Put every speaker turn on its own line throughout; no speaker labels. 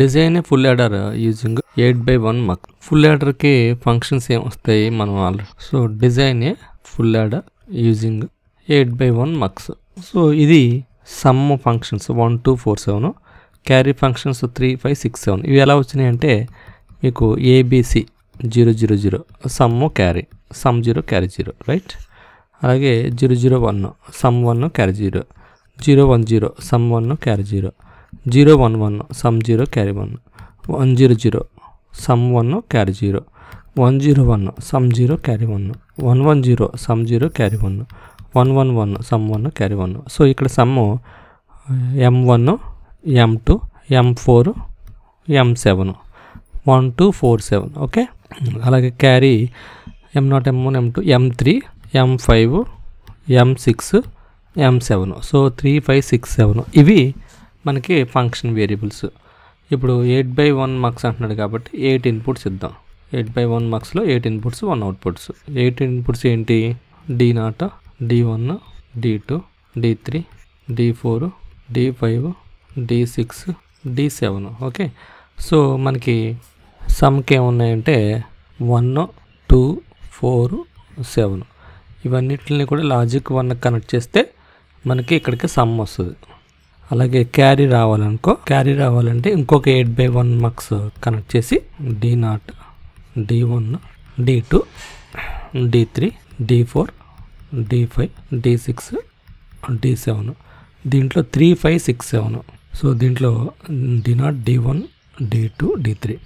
Design full adder using 8x1 mux. Full యాడర్కి functions ఏం వస్తాయి మనం already. So design full adder using 8x1 mux. So ఇది sum functions 1 2 4 7, carry functions 3 5 6 7. ఇవి ఎలా వచ్చినాయి అంటే మీకు ABC 0 0 0 sum carry, sum 0 carry 0, right. అలాగే 0 0 1 sum 1 carry 0, 0 1 0 sum 1 carry 0, 0 1 1 sum 0 carry 1, 1 0 0 sum 1 carry 0, 1 0 1 sum 0 carry 1, 1 1 0 sum 0 carry 1, 1 1 1 sum 1 carry 1. So ఇక్కడ sum M1 M2 M4 M7 1 2 4 7, okay. అలాగే carry M0 M1 M2 M3 M5 M6 M7. So 3 5 6 7 ఇవి మనకి function variables. ఇప్పుడు 8x1 mux అంటున్నాడు కాబట్టి 8 inputs ఇద్దాం. 8x1 మక్స్లో 8 inputs 1 outputs. 8 inputs ఏంటి? D0 D1 D2 D3 D4 D5 D6 D7, okay. So మనకి సమ్కి ఏమున్నాయంటే 1 2 4 7. ఇవన్నిటిని కూడా లాజిక్ 1 కనెక్ట్ చేస్తే మనకి ఇక్కడికి సమ్ వస్తుంది. అలాగే క్యారీ రావాలనుకో, క్యారీ రావాలంటే ఇంకొక 8x1 మక్స్ కనెక్ట్ చేసి D0 D1 D2 D3 D4 D5 D6 D7. దీంట్లో 3 5 6 7. సో దీంట్లో D0 D1 D2 D3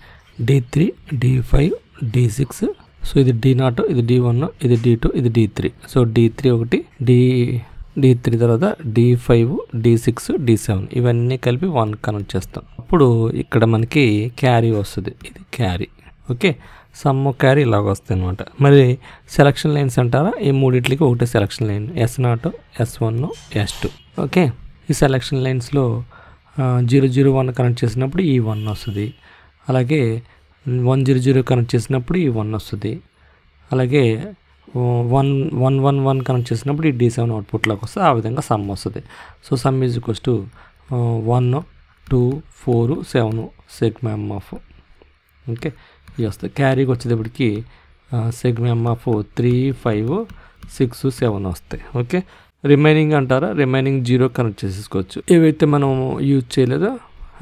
D3 D5 D6. So ఇది D0, ఇది D1, ఇది D2, ఇది D3. సో D3 ఒకటి, D3 తర్వాత D5 D6 D7 ఇవన్నీ కలిపి 1 కనెక్ట్ చేస్తాం. అప్పుడు ఇక్కడ మనకి క్యారీ వస్తుంది. ఇది క్యారీ, ఓకే. సమ్ క్యారీ ఇలాగ వస్తుంది అనమాట. మరి సెలక్షన్ లైన్స్ అంటారా? ఈ మూడిట్లకి ఒకటే selection line, S0 S1 S2, okay. ఈ సెలక్షన్ లైన్స్లో 0 0 1 కనెక్ట్ చేసినప్పుడు ఈ 1 వస్తుంది. అలాగే 1 0 0 కనెక్ట్ చేసినప్పుడు ఈ 1 వస్తుంది. అలాగే 1 1 1 1 కనెక్ట్ చేసినప్పుడు ఈ D7 అవుట్పుట్లోకి వస్తుంది. ఆ విధంగా సమ్ వస్తుంది. So some is equals to 1 2 4 7 sigma M of, okay. ఇవి వస్తాయి. క్యారీకి వచ్చేటప్పటికి సిగ్మా M ఆఫ్ 3 5 6 7 వస్తాయి, ఓకే. రిమైనింగ్ అంటారా? రిమైనింగ్ 0 కనెక్ట్ చేసేసుకోవచ్చు. ఏవైతే మనం యూజ్ చేయలేదో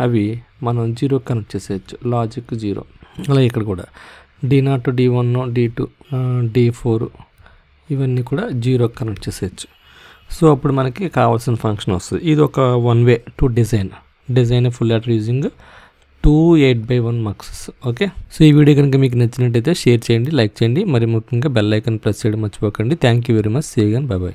అవి మనం 0 కనెక్ట్ చేసేయచ్చు, లాజిక్ 0. అలాగే ఇక్కడ కూడా D0 D1 D2 D4 ఇవన్నీ కూడా 0 కనెక్ట్ చేసేయచ్చు. సో అప్పుడు మనకి కావాల్సిన ఫంక్షన్ వస్తుంది. ఇది ఒక 1 way to design full adder using 2 8x1 mux, okay. So ఈ వీడియో కనుక మీకు నచ్చినట్టయితే షేర్ చేయండి, లైక్ చేయండి, మరి ముఖ్యంగా బెల్ ఐకాన్ ప్రెస్ చేయడం మర్చిపోకండి. Thank you very much. See you again, bye by.